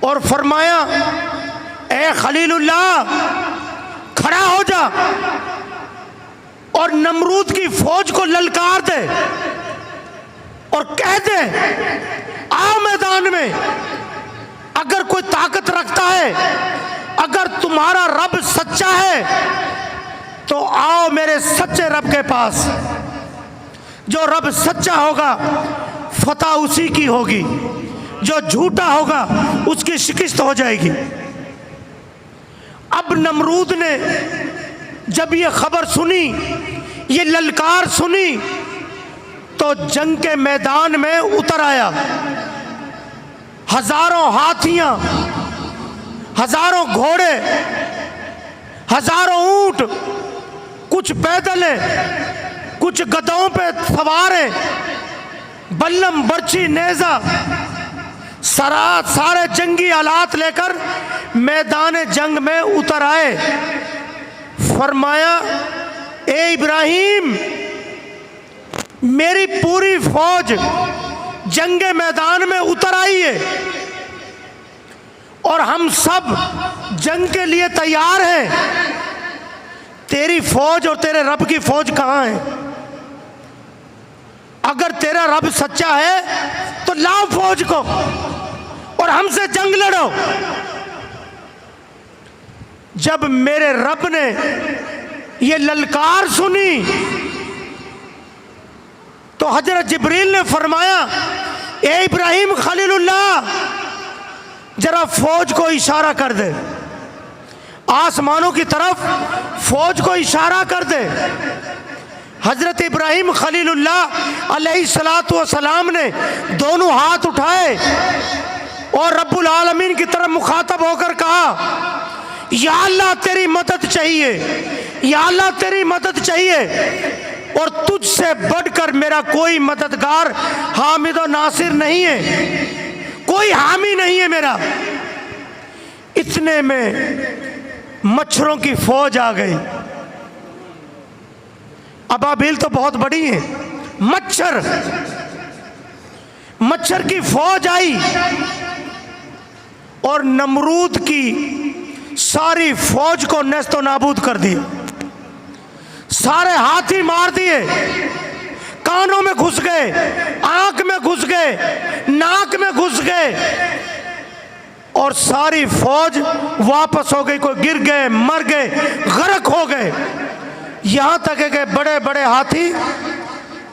और फरमाया, ए खलीलुल्लाह खड़ा हो जा और नमरूद की फौज को ललकार दे और कह दे, आओ मैदान में, अगर कोई ताकत रखता है, अगर तुम्हारा रब सच्चा है तो आओ मेरे सच्चे रब के पास। जो रब सच्चा होगा फतह उसी की होगी, जो झूठा होगा उसकी शिकस्त हो जाएगी। अब नमरूद ने जब ये खबर सुनी, ये ललकार सुनी, तो जंग के मैदान में उतर आया। हजारों हाथियां, हजारों घोड़े, हजारों ऊंट, कुछ पैदल है, कुछ गधों पे सवार है, बल्लम बर्छी नेजा सारे जंगी आलात लेकर मैदान जंग में उतर आए। फरमाया, ए इब्राहिम, मेरी पूरी फौज जंग मैदान में उतर आई है और हम सब जंग के लिए तैयार हैं। तेरी फौज और तेरे रब की फौज कहां है? अगर तेरा रब सच्चा है तो लाओ फौज को और हमसे जंग लड़ो। जब मेरे रब ने ये ललकार सुनी तो हजरत जिब्रील ने फरमाया, ए इब्राहिम खलीलुल्लाह, जरा फौज को इशारा कर दे, आसमानों की तरफ फौज को इशारा कर दे। हजरत इब्राहिम खलीलुल्लाह अलैहिस्सलातु वस्सलाम ने दोनों हाथ उठाए और रब्बुल आलमीन की तरफ मुखातब होकर कहा, या अल्लाह तेरी मदद चाहिए, या अल्लाह तेरी मदद चाहिए, और तुझसे बढ़कर मेरा कोई मददगार हामिद और नासिर नहीं है, कोई हामी नहीं है मेरा। इतने में मच्छरों की फौज आ गई। अबाबिल तो बहुत बड़ी है, मच्छर की फौज आई और नमरूद की सारी फौज को नेस्तो नाबूद कर दिया। सारे हाथी मार दिए, कानों में घुस गए, आंख में घुस गए, नाक में घुस गए और सारी फौज वापस हो गई। कोई गिर गए, मर गए, गर्क हो गए, यहां तक है कि बड़े बड़े हाथी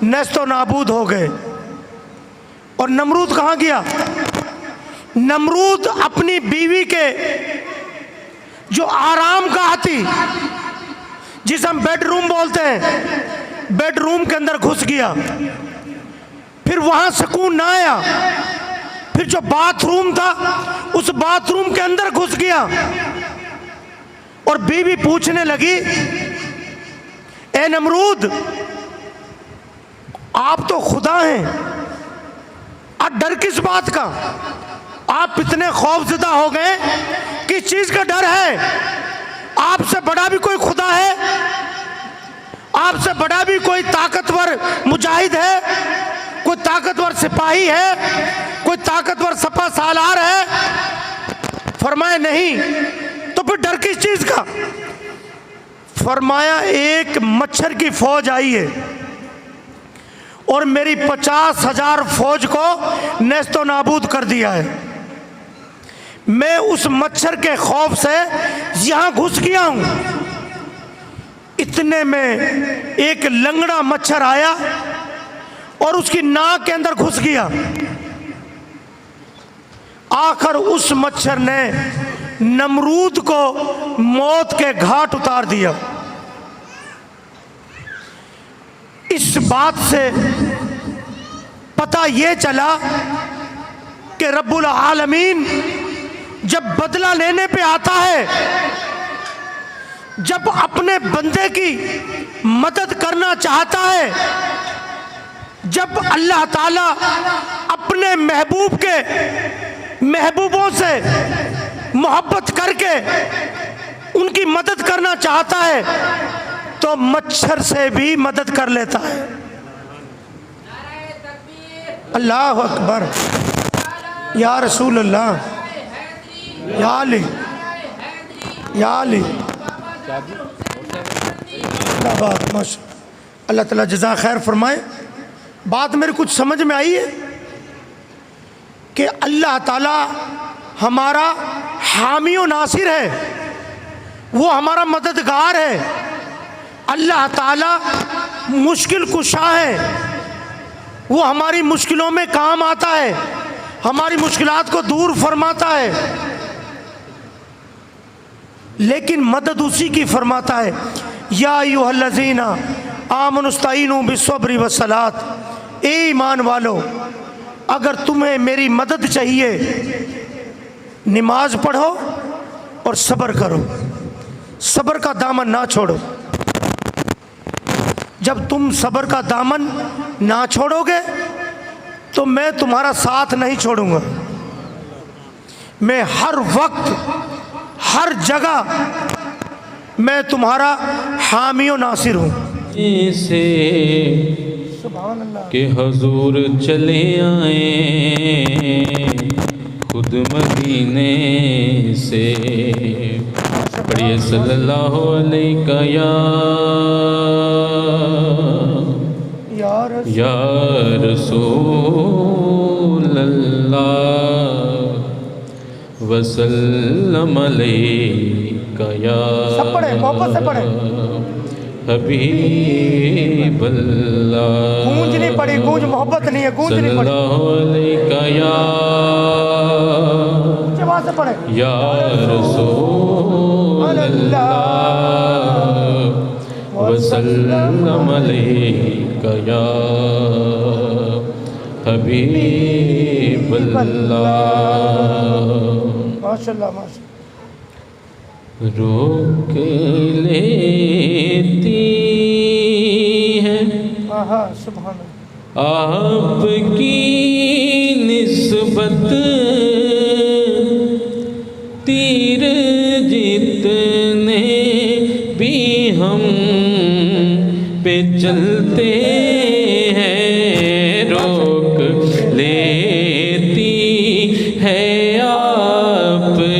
नेस्तो नाबूद हो गए। और नमरूद कहां गया? नमरूद अपनी बीवी के जो आराम गाह थी, जिसे हम बेडरूम बोलते हैं, बेडरूम के अंदर घुस गया। फिर वहां सुकून ना आया, फिर जो बाथरूम था उस बाथरूम के अंदर घुस गया और बीवी पूछने लगी, ए नमरूद, आप तो खुदा हैं, अब डर किस बात का? आप इतने खौफजदा हो गए, किस चीज का डर है? आपसे बड़ा भी कोई खुदा है? आपसे बड़ा भी कोई ताकतवर मुजाहिद है? कोई ताकतवर सिपाही है? कोई ताकतवर सपा सालार है? फरमाया नहीं। तो फिर डर किस चीज का? फरमाया, एक मच्छर की फौज आई है और मेरी 50,000 फौज को नेस्तो नाबूद कर दिया है। मैं उस मच्छर के खौफ से यहां घुस गया हूं। इतने में एक लंगड़ा मच्छर आया और उसकी नाक के अंदर घुस गया। आखिर उस मच्छर ने नमरूद को मौत के घाट उतार दिया। इस बात से पता यह चला कि रब्बुल आलमीन जब बदला लेने पे आता है, जब अपने बंदे की मदद करना चाहता है, जब अल्लाह ताला अपने महबूब के महबूबों से मोहब्बत करके उनकी मदद करना चाहता है, तो मच्छर से भी मदद कर लेता है। अल्लाह अकबर, या रसूल अल्लाह। या अली, या अली। क्या बात, माशा, अल्लाह ताला जज़ा खैर फरमाए। बात मेरे कुछ समझ में आई है कि अल्लाह ताला हमारा हामी व नासिर है, वो हमारा मददगार है। अल्लाह ताला मुश्किल कुशा है, वो हमारी मुश्किलों में काम आता है, हमारी मुश्किलात को दूर फरमाता है। लेकिन मदद उसी की फरमाता है, या अय्युहल्लज़ीना आमनुस्तईनु बिस्सब्रि वस्सलात। ए ईमान वालो, अगर तुम्हें मेरी मदद चाहिए, नमाज पढ़ो और सब्र करो, सब्र का दामन ना छोड़ो। जब तुम सब्र का दामन ना छोड़ोगे तो मैं तुम्हारा साथ नहीं छोड़ूंगा। मैं हर वक्त हर जगह मैं तुम्हारा हामी व नासिर हूँ। से कि हुजूर चले आए खुद मदीने से। पढ़िए सल्लल्लाहु अलैहि या रसूल अल्लाह वसल्लम अलैका या सब पढ़े, मोहब्बत से पढ़े। हबीब अल्लाह। गूंज नहीं पड़ी, गूंज मोहब्बत नहीं है, गूंज नहीं पड़ी। सल्लल्लाहु अलैका से पढ़े, या रसूल अल्लाह वसल्लम अलैका या हबीब अल्लाह। माशाअल्लाह, माशाअल्लाह। रोक लेती है सुभान आपकी निस्बत तीर जितने भी हम पे चलते हैं। रोक लेती है आपकी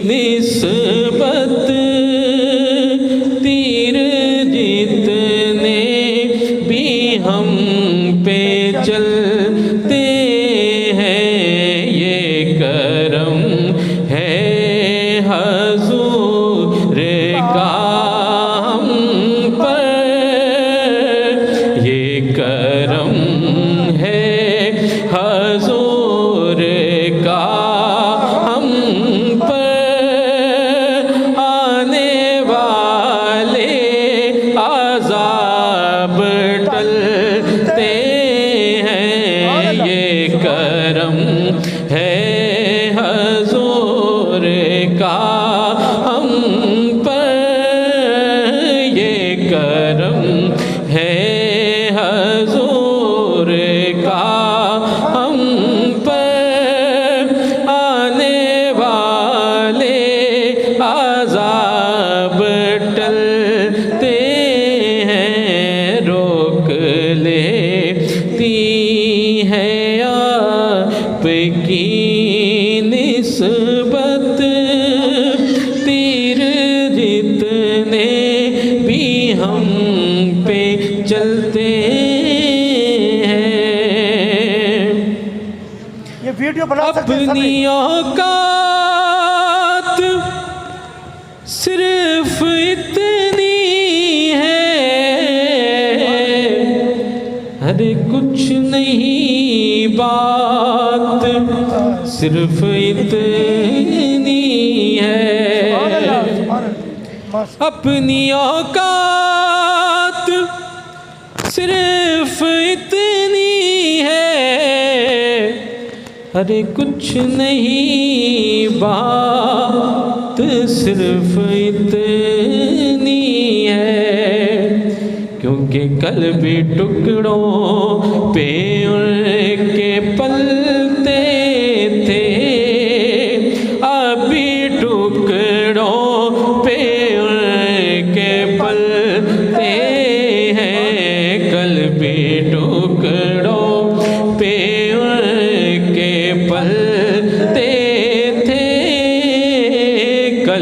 निस्बत तीर जितने भी हम पे चलते हैं। ये करम है हुजूर का हम पर, ये करम है हुजूर का हम पर। आने वाले अज़ाब टलते हैं। ये करम है हुजूर का हम पर, ये करम है हुजूर का हम पर। आने वाले अज़ाब टलते हैं। रोक लेती है आपकी निस्बत तीर जितने भी हम पे चलते हैं। ये वीडियो बना सकते हैं अपनी सभी। औकात सिर्फ इतनी है, अरे कुछ नहीं बात सिर्फ इतनी है। अपनी औकात सिर्फ इतनी है, अरे कुछ नहीं बात सिर्फ इतनी है। क्योंकि कल भी टुकड़ों पे उनके पलते थे, अभी टुकड़ों पे उनके पलते हैं। कल भी टुकड़ों पे उनके पलते थे,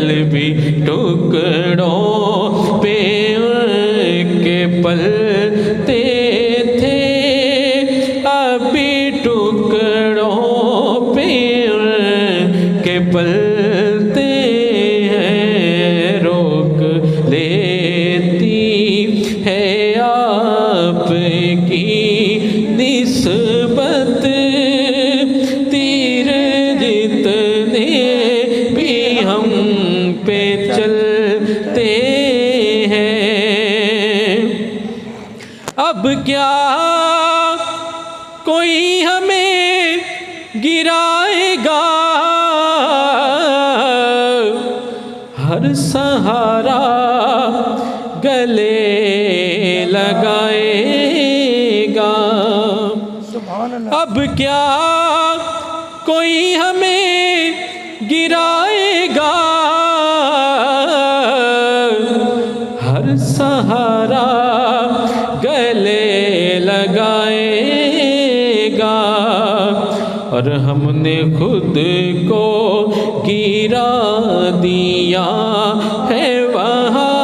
कल भी टुकड़ों पे के पलते थे, अभी टुकड़ों पे के पलते हैं। रोक लेती है आपकी निस्बत तीर जितने भी हम पे चलते हैं। अब क्या कोई हमें गिराएगा, हर सहारा गले लगाएगा। अब क्या कोई हमें गिराएगा, हर सहारा गले लगाएगा। और हमने खुद को गिरा दिया है वहाँ,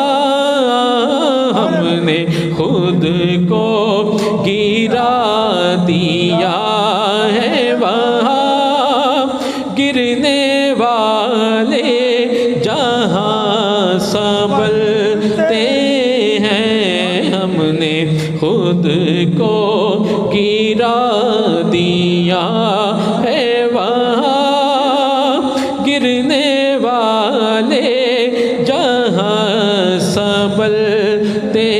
हमने खुद को गिरा दिया है वहाँ। गिरने वाले जहाँ संभलते हैं, हमने खुद को गिरा दिया है वहाँ। गिरने वाले जहाँ संभलते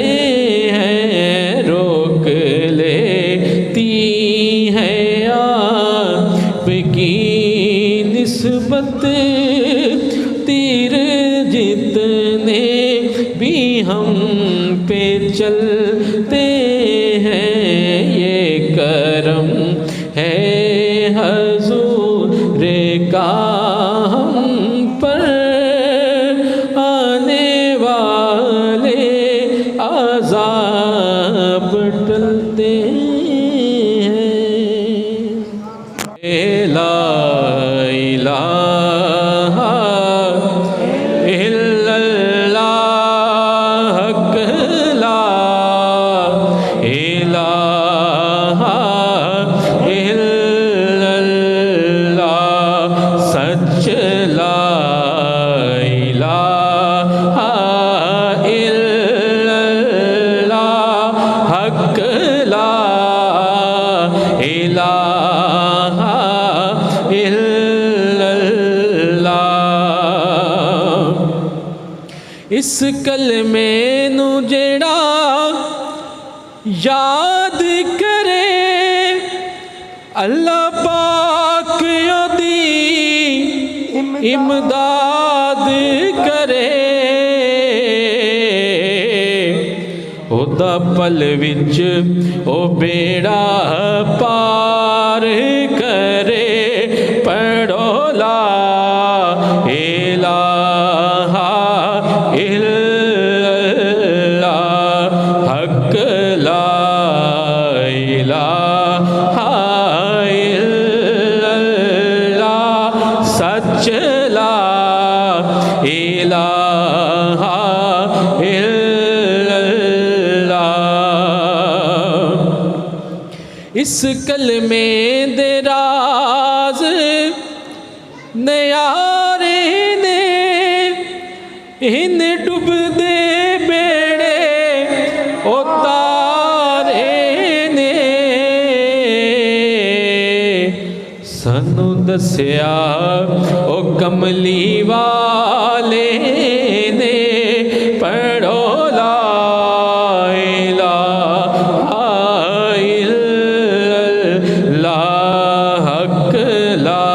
हैं, रोक लेती है आपकी निस्बत तीर जितने भी हम पे चलते हैं। ये करम है हजूर का हम पर, आने वाले अज़ाब टलते हैं। ला इलाहा इल्लल्लाह, हक ला इलाहा इल्लल्लाह, सच ला इलाहा इल्लल्लाह, हक ला इलाहा इल्लल्लाह। इस कलमे नू जेड़ा याद करे, अल्लाह पाक ओदी इमदाद करे। ओदा पल विच ओ बेड़ा पार करे। पढ़ो ला इलाहा इल्लल्लाह, हक ला इलाहा इल्लल्लाह, सच ला इलाहा इल्लल्लाह। इस कलमे दे राज नयारे ने, इन डुबदे बेड़े उतारे ने। सानू दस्या ओ कमली वाले ने, पढ़ो ला इलाहा इल्लल्लाह, हक ला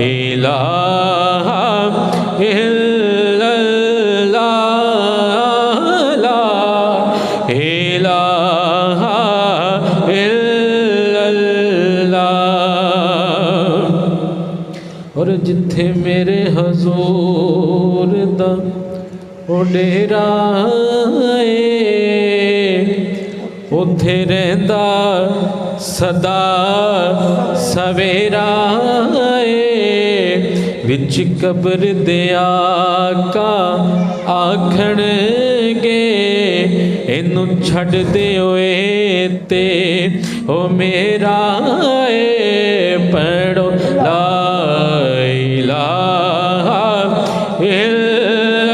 इलाहा इल्लल्लाह, ला इलाहा इल्लल्लाह। और जिथे मेरे हजूर दा ओ डेरा है, उथे रहंदा सदा सवेरा है। विच कब्र दिया का आखणगे इनू छड़ दिओए ते ओ मेरा पढ़ो ला इलाहा इल्लल्लाह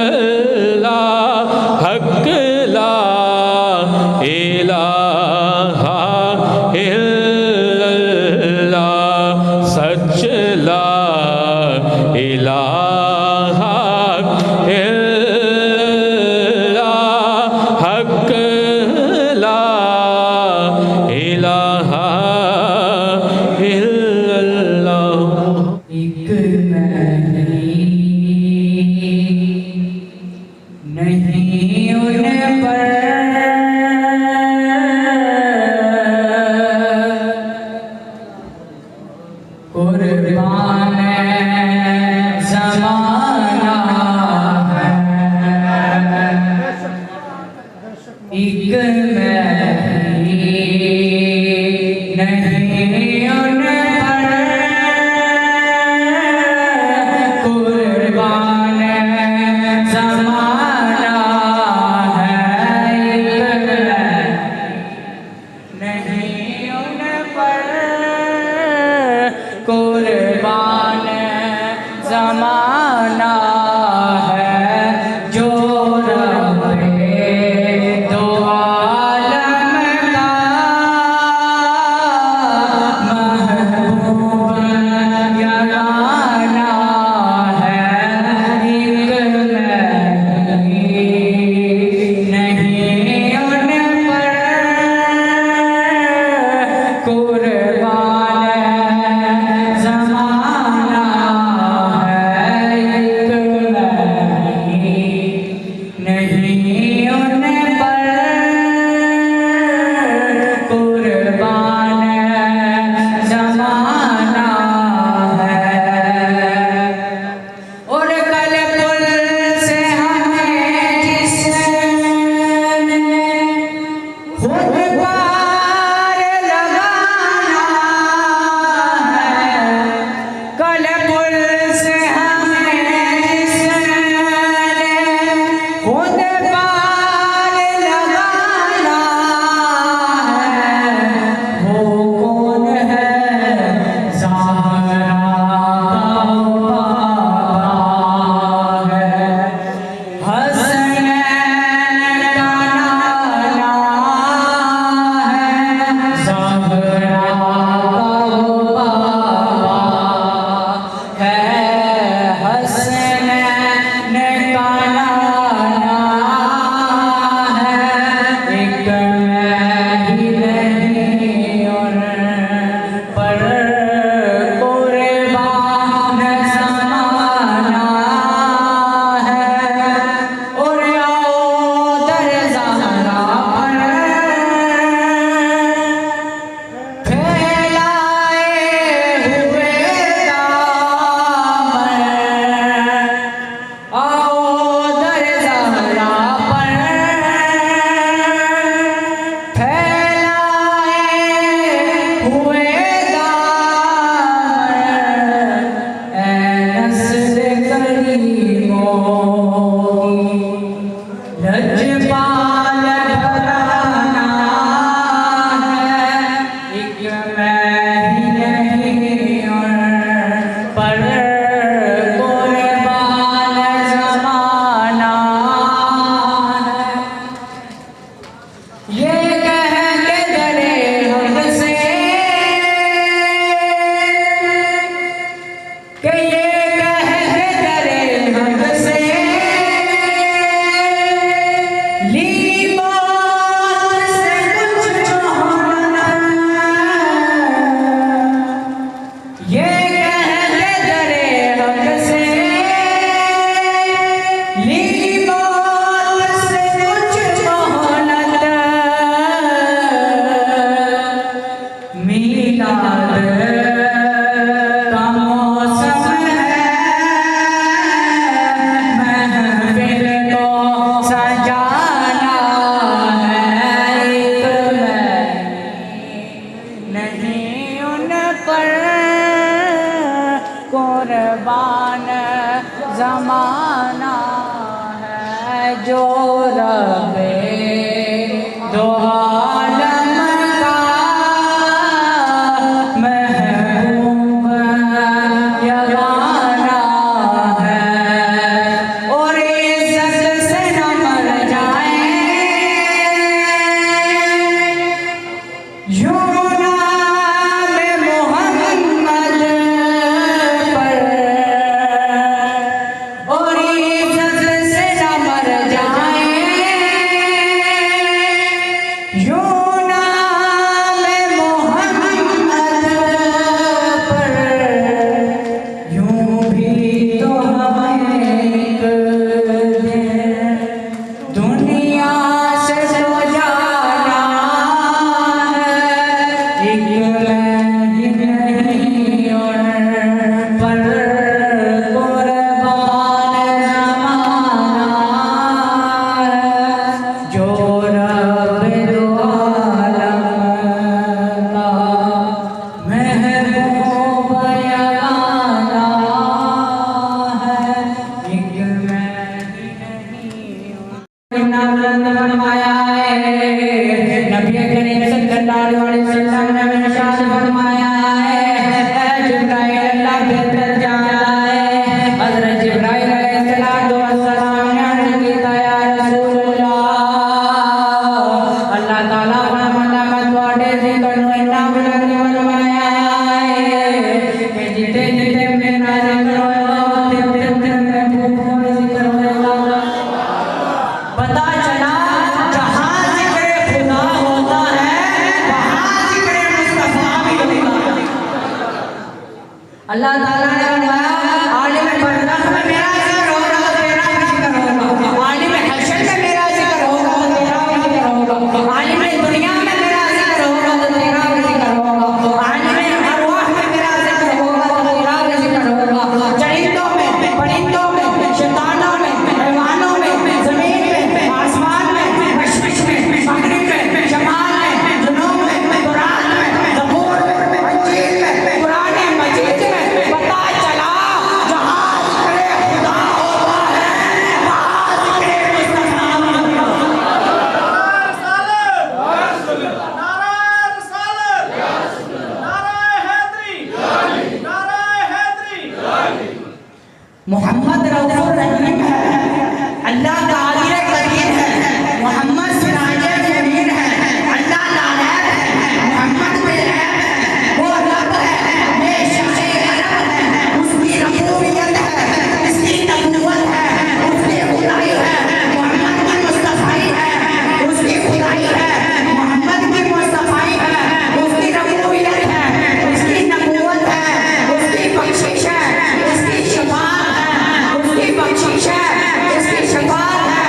हक ला इलाहा इल्लल्लाह सच ला इलाहा इल्लल्लाह हक ला इलाहा इल्लल्लाह। एक नहीं उन पर कुर्बान ज़माना है। एक नहीं उन पर कुर्बान ज़माना है। नहीं उन पर कुर्बान ज़माना है। जो रब्बे दो आलम का महबूब यगाना है। एक नहीं उन पर कुर्बान ज़माना है। एक नहीं उन पर कुर्बान ज़माना है। और कल पुल से हमें जिसने खुद पार लगाना है। कल पुल से हमें जिसने खुद पार लगाना है। वो कौन है? ज़हरा का बाबा है। हसनैन का नाना है। ज़हरा का बाबा है। हसनैन का नाना है। एक ही नहीं उन पर कुर्बान ज़माना है। और आओ दर ज़हरा पर फैलाए हुए दामन। आओ दर ज़हरा पर फैलाए हुए दामन। ऐ नस्ल करीमों की लजपाल घराना है। एक नहीं उन पर कुर्बान ज़माना है। ये कह के डरे हमसे कि ये कह के डरे हमसे ली मौत से कुछ छोड़ना। ये कह के डरे हमसे ली मौत से कुछ मोहलत। मीलाद का मौसम है। महफिल को सजाना है। एक नहीं उन पर कुर्बान जमाना है जो रबे दो आलम का महबूब यगाना है और इज्जत से न मर जाए यूं नाम मोहम्मद पर और इज्जत से न मर जाए यूं नाम मोहम्मद पर यूं भी तो हमें एक दिन दुनिया से तो जाना है एक मैं ही नहीं और पर कुर्बान जमाना है जो रब दो आलम का महबूब यगाना है एक मैं ही नहीं फरमाया है नबी करीम सल्लल्लाहु अलैहि वसल्लम ने इरशाद फरमाया है जिब्राइल अल्लाह के तरफ जा रहा है हजरत जिब्राइल अलैहिस्सलाम ने अर्ज की या रसूलल्लाह अल्लाह ताला फरमाता मैं ਤੁਹਾਡੇ ਜ਼ਿਕਰ ਨੂੰ ਇੰਨਾ ਬੁਲੰਦ ਫਰਮਾਇਆ है कि जिते जिते मेरा जिक्र होगा उते उते मेरे महबूब का जिक्र होगा पता चला जहाँ जिक्र खुदा होता है वहाँ जिक्र मुस्तफा भी होता है अल्लाह ताला ने फरमाया आलिम बरज़ख में मेरा जिक्र होगा तो तेरा भी जिक्र होगा आलिम हशर में मेरा जिक्र होगा तो तेरा भी जिक्र होगा आलिम दुनिया में मेरा जिक्र होगा तो तेरा भी जिक्र होगा आलिम अरवाह में मेरा जिक्र होगा तो तेरा भी जिक्र होगा चरिंदों में परिंदों में शैतानों में हैवानों में जमीन में आसमान में मशरिक़ में मगरिब में शमाल में जुनूब में कुरान में ज़बूर में इंजील में कुरान मजीद में पता चला जहाँ जिक्र खुदा होता है वहाँ जिक्र मुस्तफा भी होता है मोहम्मद रऊफ़ुर रहीम है अल्लाह कादिर कदीर है मोहम्मद सिराज मुनीर है अल्लाह लानैब है मोहम्मद बेलैब है वो रब है बेशक अरब है उसकी रबूबियत है उसकी नबूवत है उसकी खुदाई है मोहम्मद की मुस्तफाई है उसकी खुदाई है मोहम्मद की मुस्तफाई है उसकी रबूबियत है उसकी नबूवत है उसकी बख्शिश है उसकी शफाअत है उसकी बख्शिश है उसकी शफाअत है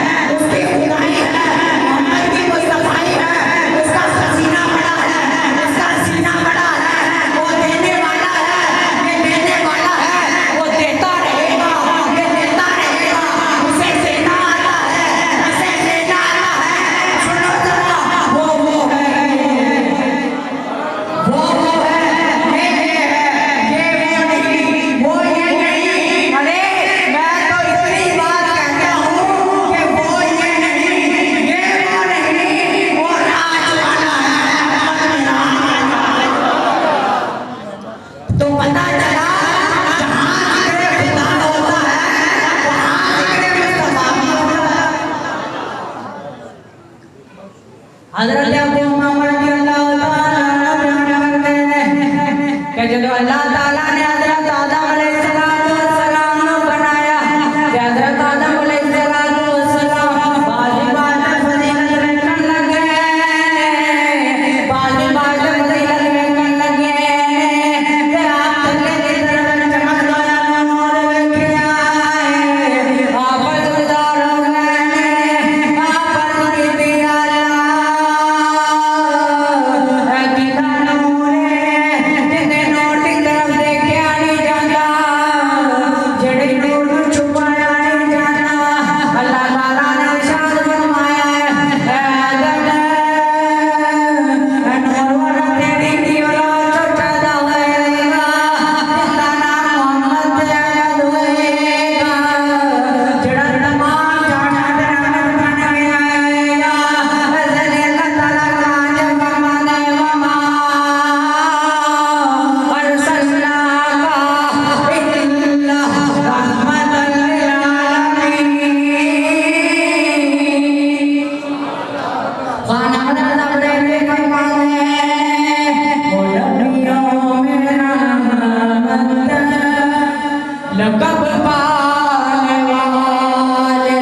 लक़ब पाने वाले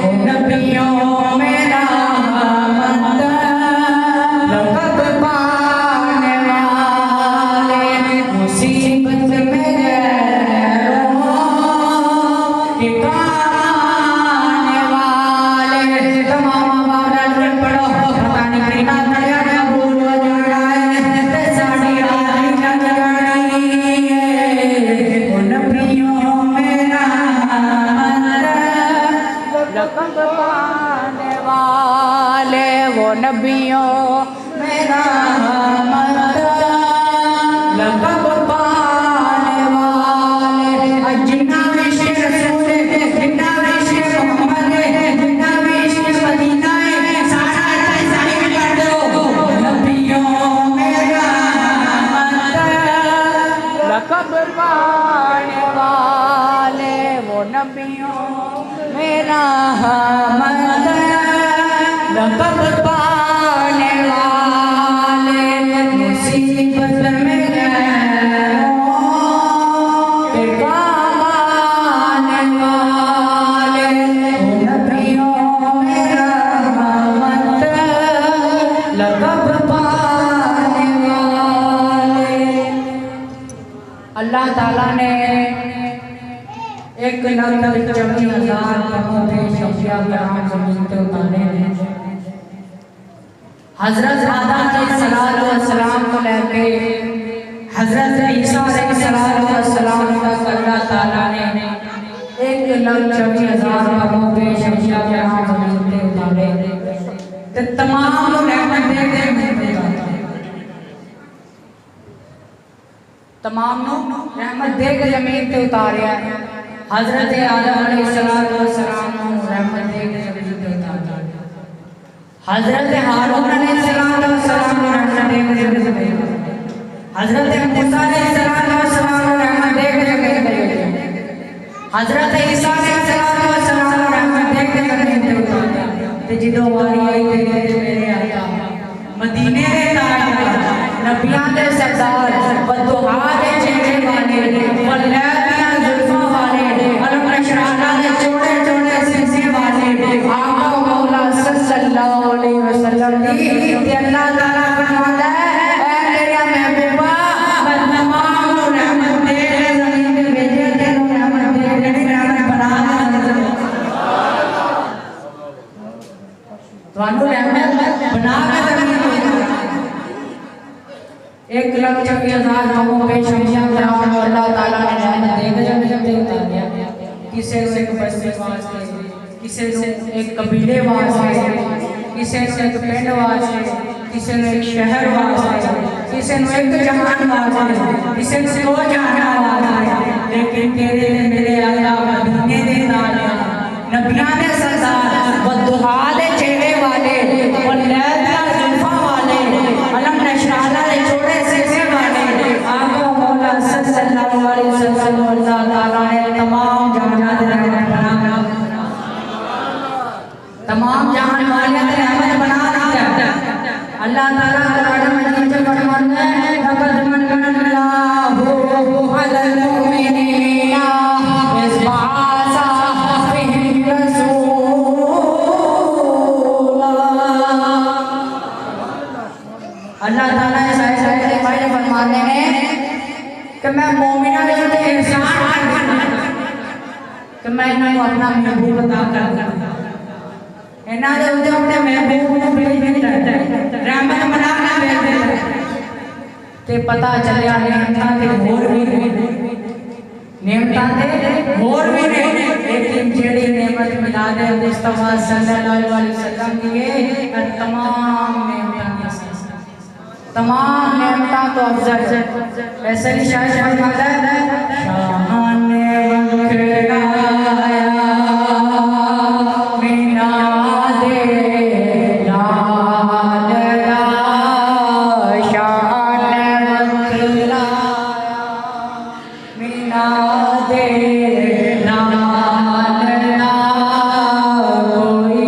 हो नबियों में रहमत, लक़ब पाने वाले मुसीबत में गैरों के काम आने वाले। तमाम बाबराज में पढ़ो पता नहीं कितना दरिया में भूल जाना है ते साड़ी रानी न जानी है वो नबियों में रहमत, लक़ब पाने वाले वो नबियों में रहमत, लक़ब पाने वाले जिन्ना विश्व रसूल है, जिन्ना विश्व मोहम्मद है, जिन्ना विश्व मदीना है, सारा साइड कर दो नबियों में रहमत, लक़ब पाने वाले वो नबियों में रहमत, लक़ब पाने वाले मुसीबत में गैरों के काम आने वाले वो नबियों में रहमत, लक़ब पाने वाले। अल्लाह ताला ने 1,24,000 करोड़ शफिया कराम ज़मीन पे उतारे हैं। हज़रत आदम अलैहिस्सलाम को लेके हज़रत ईसा अलैहिस्सलाम तक अल्लाह ताला ने 1,24,000 करोड़ शफिया कराम ज़मीन पे उतारे तो तमाम रहमत दे तमाम रहमत दे के ज़मीन पे उतारिया। हज़रत आदम अलैहिस्सलाम रहमत दे के ज़मीन पे उतारिया। हज़रत हारून अलैहिस्सलाम रहमत दे के ज़मीन पे उतारिया। हज़रत मूसा अलैहिस्सलाम रहमत दे के ज़मीन पे उतारिया। हज़रत ईसा अलैहिस्सलाम रहमत दे के ज़मीन पे उतारिया। ते जिदों वारी आई तेरे मेरे आका मदीने दे ताजदार नबियां दे सरदार बददुआ दे चेहरे वाले वल्लैतियां जुल्फां वाले अलम नशराना दे चौड़े चौड़े सीसे वाले आका मौला सल्लल्लाहु अलैहि वसल्लम दी ते अल्लाह ताला फरमाता है ऐ मेरा महबूबा मैं तमाम नु रहमत दे के ज़मीन पे भेजे तेनु रहमत दे के रहमत बना दे तुहानू रहमत बना के ज़मीन पे 1,24,000 लोगों पे शमशा कराम अल्लाह ताला ने रहमत दे के ज़मीन पे उतार दिया। किसी को एक बस्ती वास्ते, किसी को एक कबीले वास्ते, किसी को एक पिंड वास्ते, किसी को एक शहर वास्ते, किसी को एक जहान वास्ते, किसी को 100 जहान वास्ते। लेकिन तेरे मेरे आका मदीने दे ताजदार नबियां दे सरदार बददुआ दे चेहरे वाले वल्लैतियां जुल्फां वाले अलम नशराना दे चौड़े सीसे वाले आका मौला सल्लल्लाहु अलैहि वसल्लम अल्लाह ताला ने तमाम जहानात रहमत बना तमाम जहान वाले ने रहमत बना दिया। अल्लाह ताला कुरान मजीद में फरमाता है लक़द मन्नल्लाहु अलल मुमिनीना इज़ बअसा फ़ीहिम रसूला। अल्लाह ताला इस आयत में फरमाते हैं कि मैं मोमिना के ऊपर एहसान कि मैं इन्हें अपना महबूब अता करता इन्हां दे उत्ते अपने महबूब को भेज देता रहमत बना के भेज देता ते पता चलिया नेमतां ते होर भी ने नेमतां ते होर भी ने लेकिन जेड़ी नेमत मिलाद मुस्तफा सल्लल्लाहु अलैहि वसल्लम की है तमाम नेमतां तो अफजल है। ऐसे ही शायद फरमाता है शान वखराया मीना दे लाल ला शान वखराया मीना दे लाल ला कोई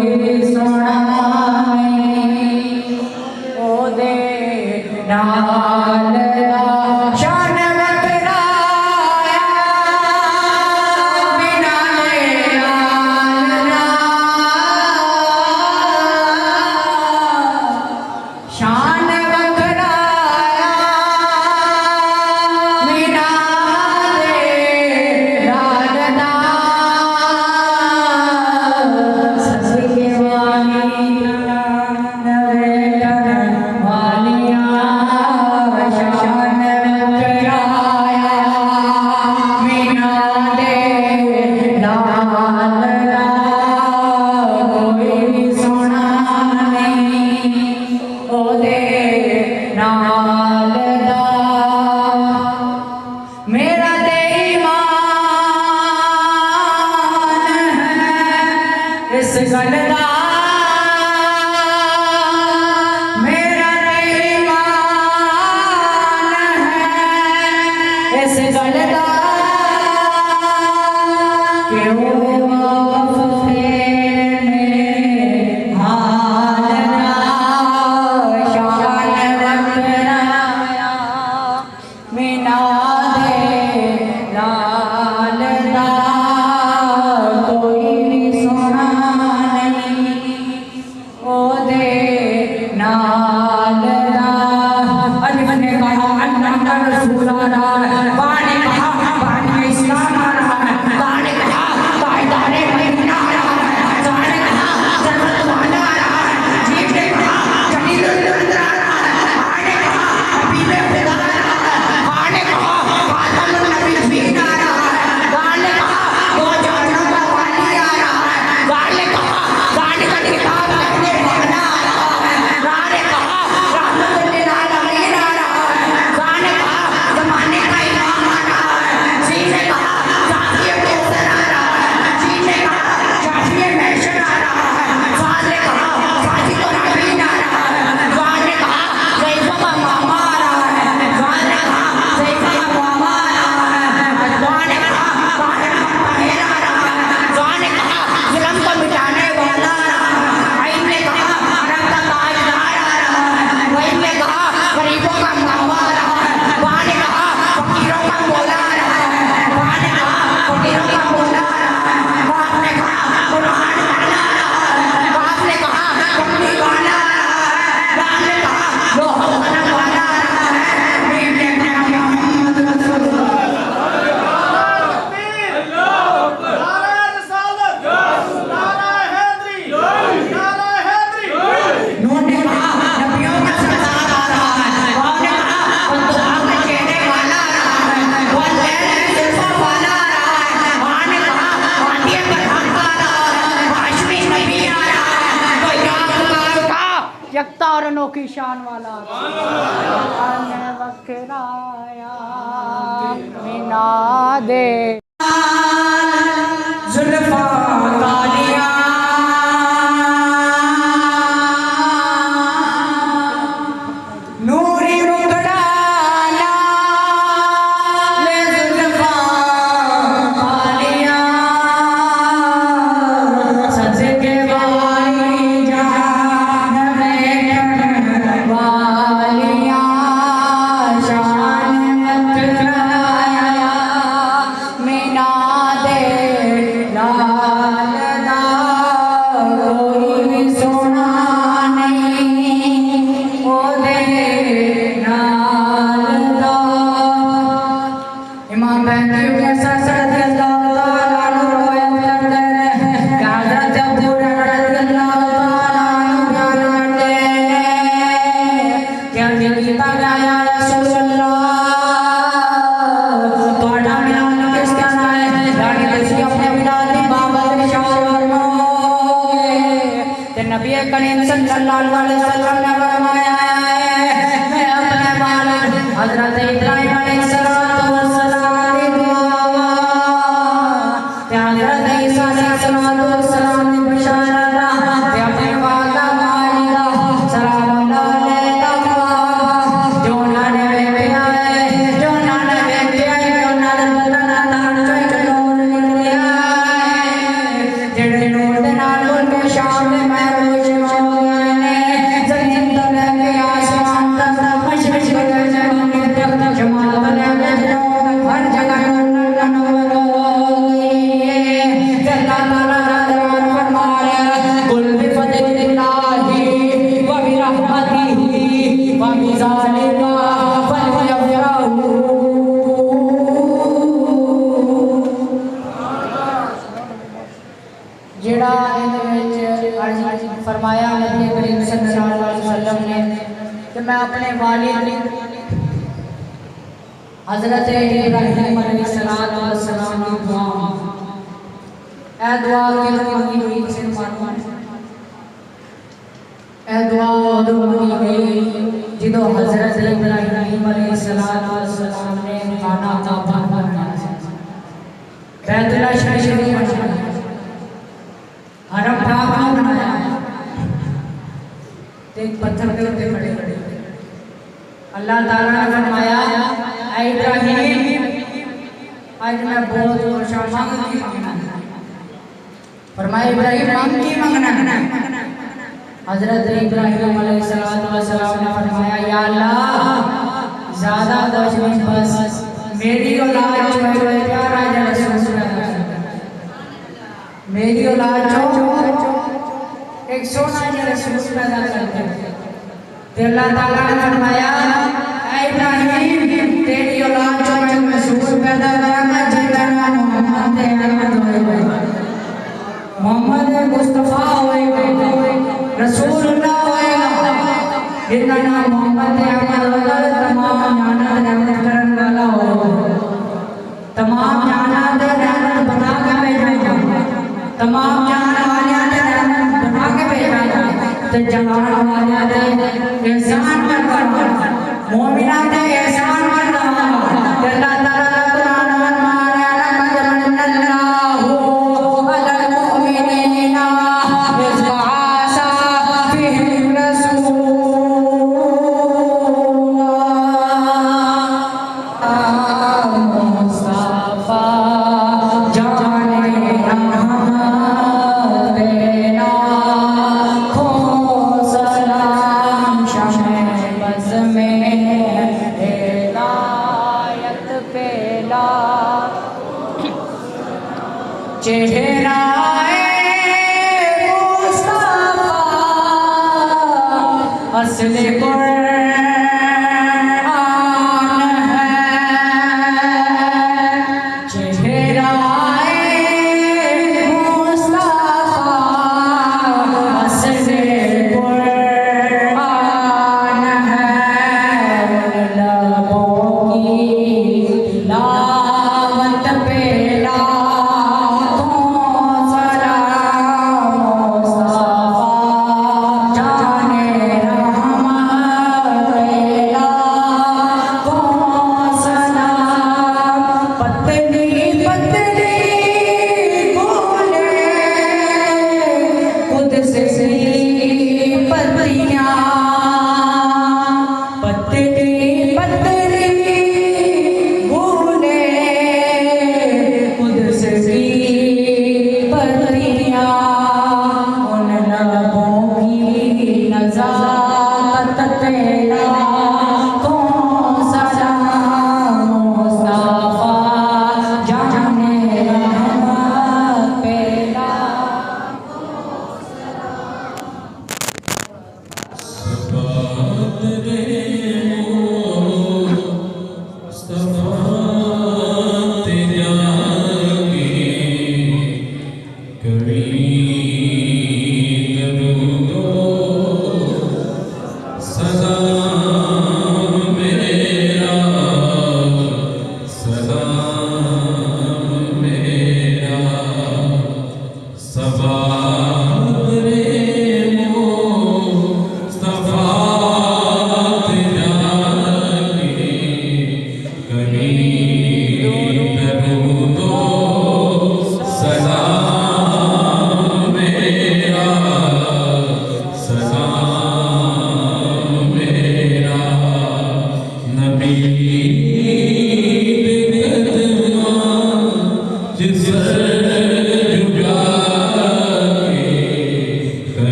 सोना नहीं ओ दे लाल ला शान वखराया आलिया दे लाल दा कोई सोना नहीं ओदे नाल दा मेरा ते ईमान है इस गल दा मेरा ते ईमान है इस गल दा कि वाक़िफ़ तेरे हाल दा शान वकराया मीना दे लाल दा कोई सोना नहीं ओदे नाल दा अल्लाह ने कहा अल्लाह का रसूल आ रहा है बाने कहा बाने इस्लाम आ रहा है बाने कहा ताजदारे मदीना आ रहा है बाने कहा जन्नत वाला आ रहा है जीव ने कहा जमीलुल अंदर आ रहा है बाने कहा हबीबे खुदा आ रहा है बाने कहा खातमुन नबीय्यीन आ रहा है बाने कहा वो जानना का वाली आ रहा है बाने कहा बाने का किताब लिखने वाला आ रहा है बाने कहा रहमतुल लिल आलमीन आ रहा है बाने कहा जमाने का इमाम आ रहा है जी ने कहा जाफिए कौसर आ रहा है जी ने कहा जाफिए महशर आ रहा है साद ने कहा साजिद और नबीन आ रहा है साद ने कहा ज़ैफ़ा का मामा आ रहा है साद ने कहा ज़ैफ़ा का मामा आ रहा है साद ने कहा ताहिर का ताहिर आ रहा है साद ने कहा ज़ुल्म को मिटाने वाला आ रहा है आइन ने कहा अरब का ताजदार आ रहा है वहीं ने कहा गरीबों का मामा आ रहा है वहाँ ने कहा फकीरों का मौला आ रहा है वहाँ ने कहा फकीरों का मौला आ रहा है वहाँ ने कहा कुरान वाला आ रहा है वहाँ ने कहा कमली वाला आ रहा है वहाँ ने कहा लोहा कलम वाला आ रहा है मीम ने कहा मोहम्मद रसूलुल्लाह नूह ने कहा नबियों का सरदार आ रहा है वहाँ ने कहा बददुआ के चेहरे वाला आ रहा है वहाँ ज़ुल्फ़ा वाला आ रहा है वहाँ ने कहा वादिया का हक आ रहा है हाशमी नबी आ रहा है तो या का यकता और अनोखी शान वाला शान वकराया मीना दे ज़ुल्फ़ा कालिया नूरी मुकड़ा लाल ज़ुल्फ़ा कालिया सजके वाली जान में वालिया शान वकराया मीना दे लाल दा कोई सोना नहीं ओदे नाल दा इमाम बहती के ससद अल्लाह ताला नु रोयत करते हैं कि हज़रत अबू हुरैरा रज़ियल्लाहु ताला अन्हु बयान करते हैं कि गीता का या रसूल अल्लाह तोड़ा मिलान किस तरह है लाड़ी किसी अपने मिलाती बाबत शावर ते नबी करीम सल्लल्लाहु अलैहि वसल्लम ने फरमाया है मैं अपने वालिद हज़रत इब्राहीम अलैहिस्सलातु वस्सलाम की दुआ ते हज़रत ईसा अलैहिस्सलातु वस्सलाम की बशारत ते अपने वाला वालिदा सलाम अलैका जो ना ने वेख्या है जो ना ने वेख्या है जो ना ने बदना तान चोई नूर निकलिया है जेड़े नूर दे नाल उनके शाम में महरोश हो गए ने ज़मीन तो लेके आसमान तक मशरिक़ से जमीन तक जमाल बने हर जगह नूर नूर हो गई अल्लाह ताला दरबार फरमा रहा है कुल बिफज़लिल्लाहि व बिरहमतिही व बिज़ालिका फलयफ़रहू जेड़ा इहदे विच अर्ज़ फरमाया नबी करीम सल्लल्लाहु अलैहि वसल्लम ने कि मैं अपने वालिद हजरत इब्राहीम अलैहिस्सलातु वस्सलाम की दुआ ए दुआ किधर मांगी हुई किसी ने मालूम है? ए दुआ उधर मांगी गई जिदो हजरत इब्राहीम अलैहिस्सलातु वस्सलाम ने खाना काबा बनाया, बैतुल्लाह शरीफ बनाया, हरम काबा बनाया, एक पत्थर के ऊपर खड़े खड़े अल्लाह ताला ने फरमाया ऐ इब्राहीम आज मैं बहुत परेशान मांग की मांगना। फरमाया इब्राहीम मांग की मांगना। हजरत इब्राहीम अलैहिस्सलातु वस्सलाम ने फरमाया या अल्लाह ज्यादा कुछ नहीं, बस मेरी औलाद जो है प्यारा जा रसूल पैदा कर, मेरी औलाद जो एक सोना जा रसूल पैदा कर। तो अल्लाह ताला ने फरमाया ऐ इब्राहीम तेरी औलाद जो मैं रसूल पैदा करांगा जिसका नाम मोहम्मद अहमद होएगा, मोहम्मद मुस्तफा होएगा, रसूलुल्लाह होएगा, जिसका नाम मोहम्मद अहमद होएगा। तमाम जाना रहमत करने वाला होगा, तमाम जाना रहमत बना के भेजा, तमाम जाने वाले रहमत बना के भेजा, तो जहान वाले एहसान करता मोमिना दे एहसान करता अल्लाह ताला कुरान में मारा अल्लाहु अलल मुमिनीना इज़बासा फिहिम रसूल मुस्तफा जाने रहमत देना खो सलाम शमे बज़ में हिदायत पेला चेहरा मुस्तफा असली कुरान है, चेहरा मुस्तफा असली कुरान है, लबों की तिलावत पे लाखों सलाम मुस्तफा जाने रहमत पे लाखों सलाम। पतली पतली बोले कुद्स की पत्तियां, पतली पतली बोले कुद्स की पत्तियां, उन लबों की नज़ाकत पे लाखों सलाम मुस्तफा जाने रहमत पे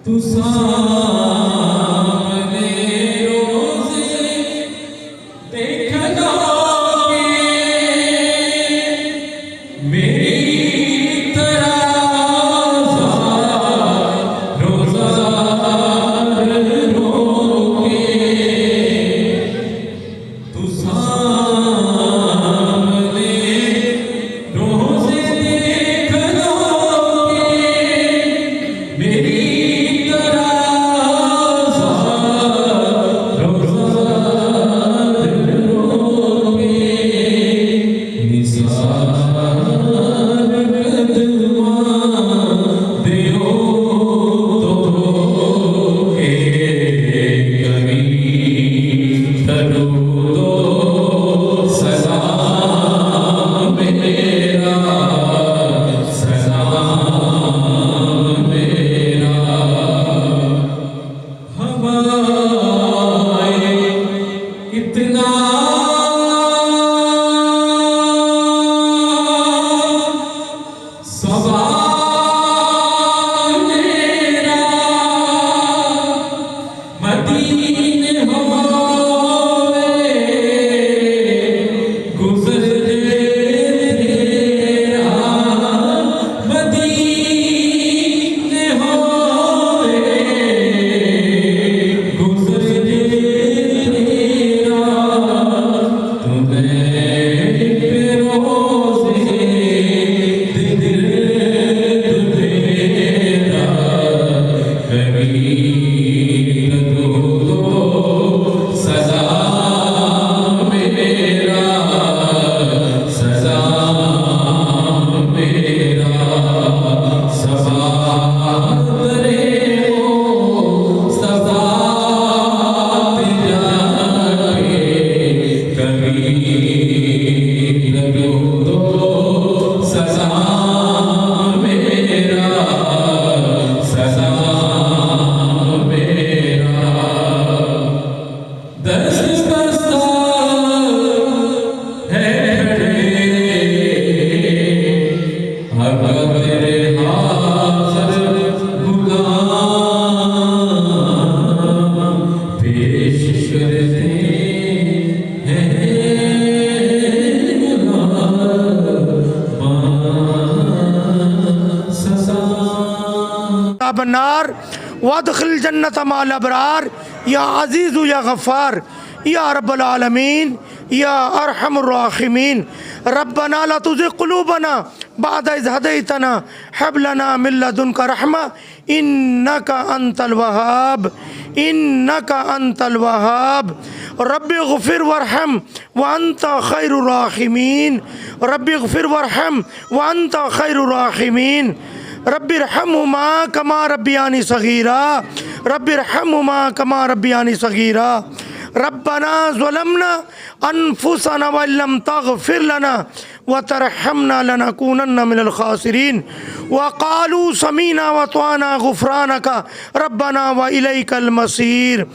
तुसा बनार वदखिल जन्नत माल अबरार या अजीज़ या गफ़ार या रब्बल आलमीन या अरहमुर राहिमीन रब्बना ला तुज़िग़ क़ुलूबना बअद इज़ हदैतना हब लना मिन लदुनका रहमा इन्नका अंतल वहाब इन्नका अंतल वहाब रब्बि ग़फ़िर वरहम व अंता खैरुर राहिमीन रब्बि ग़फ़िर वरहम व अंता खैरुर राहिमीन रब्बिरहम्हुमा कमा रब्बियानी सगीरा रब्बिरहम्हुमा कमा रब्बियानी सगीरा रब्बना ज़लमना अनफुसना व लम तग़फिर लना व तरहमना लनकूनन्न मिनल खासिरीन व क़ालू समीना व अतअना गुफ़रानका रब्बना व इलैकल मसीर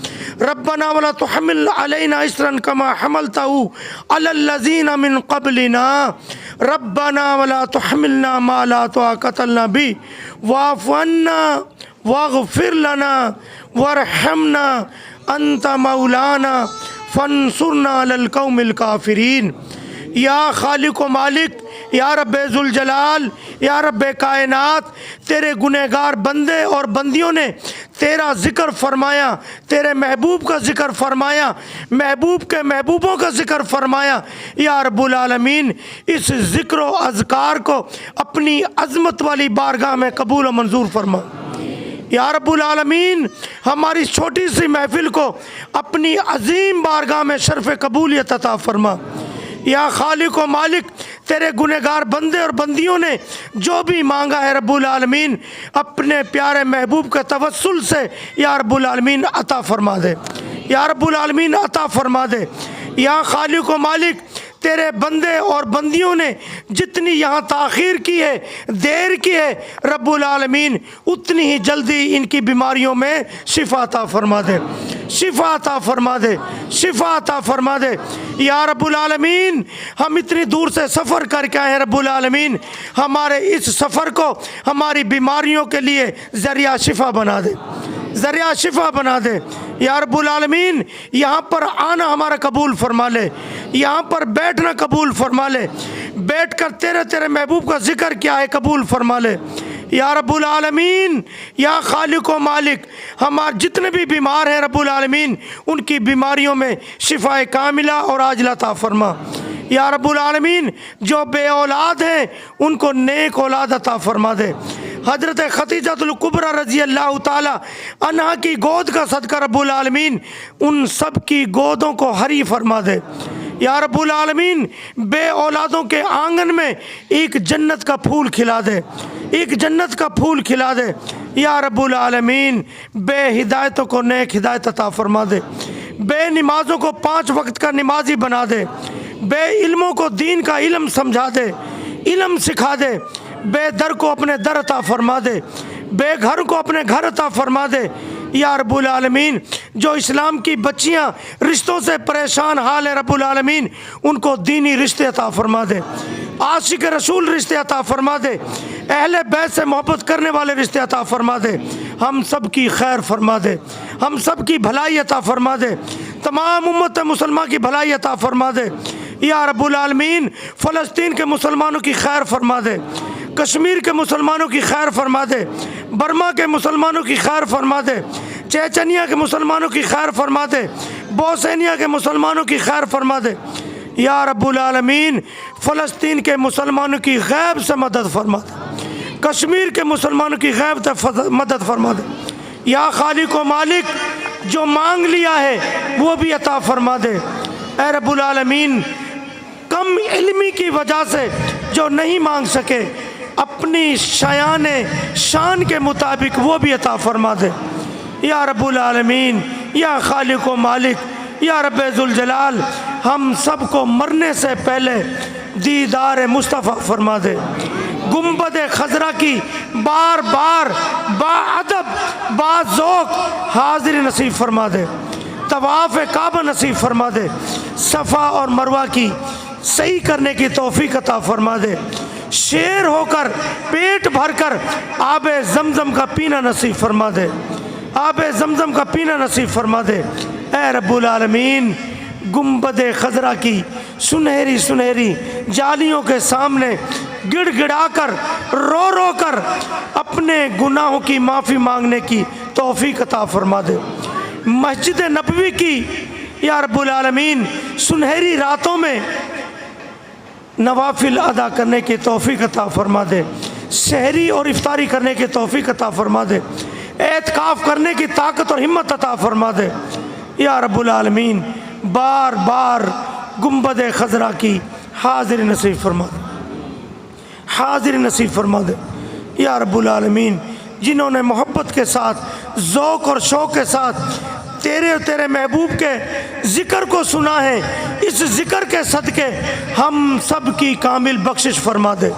रब्बना वला तुहम्मिल अलैना इस्रन कमा हमलतहु अलल लज़ीना मिन क़ब्लिना रब्बना वला तुहम्मिलना मा ला ताक़त लना बिही वाफ़ु अन्ना वग़फ़िर लना वरहमना अंत मौलाना फंसुरना अलल कौमिल काफिरीन या खालिक व मालिक या रब्बे ज़ुल जलाल या रब्बे कायनात तेरे गुनहगार बंदे और बंदियों ने तेरा ज़िक्र फरमाया, तेरे महबूब का ज़िक्र फरमाया, महबूब के महबूबों का ज़िक्र फरमाया। या रब्बुल आलमीन इस ज़िक्र व अज़कार को अपनी अज़मत वाली बारगाह में कबूल व मंजूर फरमा। या रब्बुल आलमीन हमारी छोटी सी महफिल को अपनी अजीम बारगाह में शर्फ़ कबूलियत अता फरमा। या खालिक व मालिक तेरे गुनहगार बंदे और बंदियों ने जो भी मांगा है रब्बुल आलमीन अपने प्यारे महबूब के तवस्सुल से या रब्बुल आलमीन अता फरमा दे, या रब्बुल आलमीन अता फरमा दे। या खालिक व मालिक तेरे बंदे और बंदियों ने जितनी यहाँ ताख़ीर की है, देर की है, रब्बुल आलमीन उतनी ही जल्दी इनकी बीमारियों में शिफा अता फरमा दे, शिफा अता फरमा दे, शिफा अता फरमा दे। या रब्बुल आलमीन हम इतनी दूर से सफ़र करके आए हैं, रब्बुल आलमीन हमारे इस सफ़र को हमारी बीमारियों के लिए ज़रिया शिफा बना दे, ज़रिया शिफा बना दे। या रब्बुल आलमीन यहाँ पर आना हमारा कबूल फरमा ले, यहाँ पर बैठना कबूल फरमा ले, बैठ कर तेरे तेरे महबूब का ज़िक्र क्या है कबूल फरमा ले। या रब्बुल आलमीन या खालिक व मालिक हमारे जितने भी बीमार हैं रब्बुल आलमीन उनकी बीमारियों में शिफाए कामिला और आजिला अता फरमा। या रब्बुल आलमीन जो बे औलाद हैं उनको नेक औलाद अता फरमा दे। हज़रत खदीजतुल कुबरा रज़ी अल्लाह ताला अन्हा की गोद का सदका रब्बुल आलमीन उन सब की गोदों को हरी फरमा दे। या रब्बुल आलमीन बे औलादों के आंगन में एक जन्नत का फूल खिला दे, एक जन्नत का फूल खिला दे। या रब्बुल आलमीन बे हिदायतों को नेक हिदायत अता फरमा दे, बे नमाज़ों को 5 वक्त का नमाजी बना दे, बे इल्मों को दीन का इल्म समझा दे, इल्म सिखा दे, बे दर को अपने दर अता फरमा दे, बे घर को अपने घर अता फरमा दे। या रब्बुल आलमीन जो इस्लाम की बच्चियां रिश्तों से परेशान हाल है रब्बुल आलमीन उनको दीनी रिश्ते अता फरमा दे, आशिक रसूल रिश्ते अता फरमा दे, अहले बैत से मोहब्बत करने वाले रिश्ते अता फरमा दे। हम सब की खैर फरमा दे, हम सब की भलाई अता फरमा दे, तमाम उम्मत मुसलमान की भलाई अता फरमा दे। या रब्बुल आलमीन फ़लस्तीन के मुसलमानों की खैर फरमा दे, कश्मीर के मुसलमानों की खैर फरमा दे, बर्मा के मुसलमानों की खैर फरमा दे, चेचनिया के मुसलमानों की खैर फरमा दे, बोस्निया के मुसलमानों की खैर फरमा दे। या रब्बुल आलमीन फ़लस्तीन के मुसलमानों की गैब से मदद फरमा दे, कश्मीर के मुसलमानों की गैब से मदद फरमा दे। या खालिक व मालिक जो मांग लिया है वो भी अता फरमा दे। ऐ रब्बुल आलमीन कम इल्मी की वजह से जो नहीं मांग सके अपनी शान के मुताबिक वो भी अता फरमा दे। या रब्बुल आलमीन या खालिक व मालिक या रब्बे ज़ुल जलाल हम सब को मरने से पहले दीदार मुस्तफ़ा फरमा दे, गुंबद खजरा की बार बार बाअदब बाज़ौक़ हाज़िरी नसीब फरमा दे, तवाफ़ काबा नसीब फरमा दे, सफ़ा और मरवा की सही करने की तौफ़ीक़ अता फरमा दे, शेर होकर पेट भरकर आबे ज़मज़म का पीना नसीब फरमा दे, आबे ज़मज़म का पीना नसीब फरमा दे। ऐ रब्बुल आलमीन गुंबद खजरा की सुनहरी सुनहरी जालियों के सामने गिड़गिड़ा कर रो रो कर अपने गुनाहों की माफ़ी मांगने की तौफ़ीक़ अता फरमा दे। मस्जिद नबवी की या रब्बुल आलमीन सुनहरी रातों में नवाफिल अदा करने की तौफ़ीक़ अता फरमा दे, सहरी और इफ्तारी करने की तौफ़ीक़ अता फरमा दे, एतकाफ़ करने की ताकत और हिम्मत अता फरमा दे। या रब्बुल आलमीन बार बार गुंबद खजरा की हाज़िरी नसीब फरमा दे, हाज़िरी नसीब फरमा दे। या रब्बुल आलमीन जिन्होंने मोहब्बत के साथ ज़ौक़ और शौक़ के साथ तेरे और तेरे महबूब के ज़िक्र को सुना है, इस ज़िक्र के सदक़े हम सब की कामिल बख्शिश फरमा दे,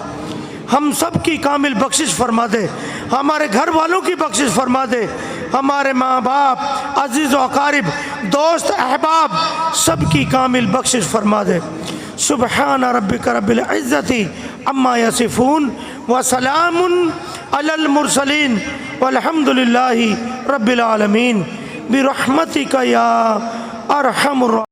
हम सब की कामिल बख्शिश फरमा दे, हमारे घर वालों की बख्शिश फरमा दे, हमारे माँ बाप अज़ीज़ व अक़ारिब दोस्त अहबाब सब की कामिल बख्शिश फरमा दे। सुबहान रब्बिक रब्बिल इज़्ज़ति अम्मा यसिफ़ून व सलामुन अलल मुरसलीन वल्हम्दुलिल्लाहि रब्बिल आलमीन बिरहमतिका या अरहमुर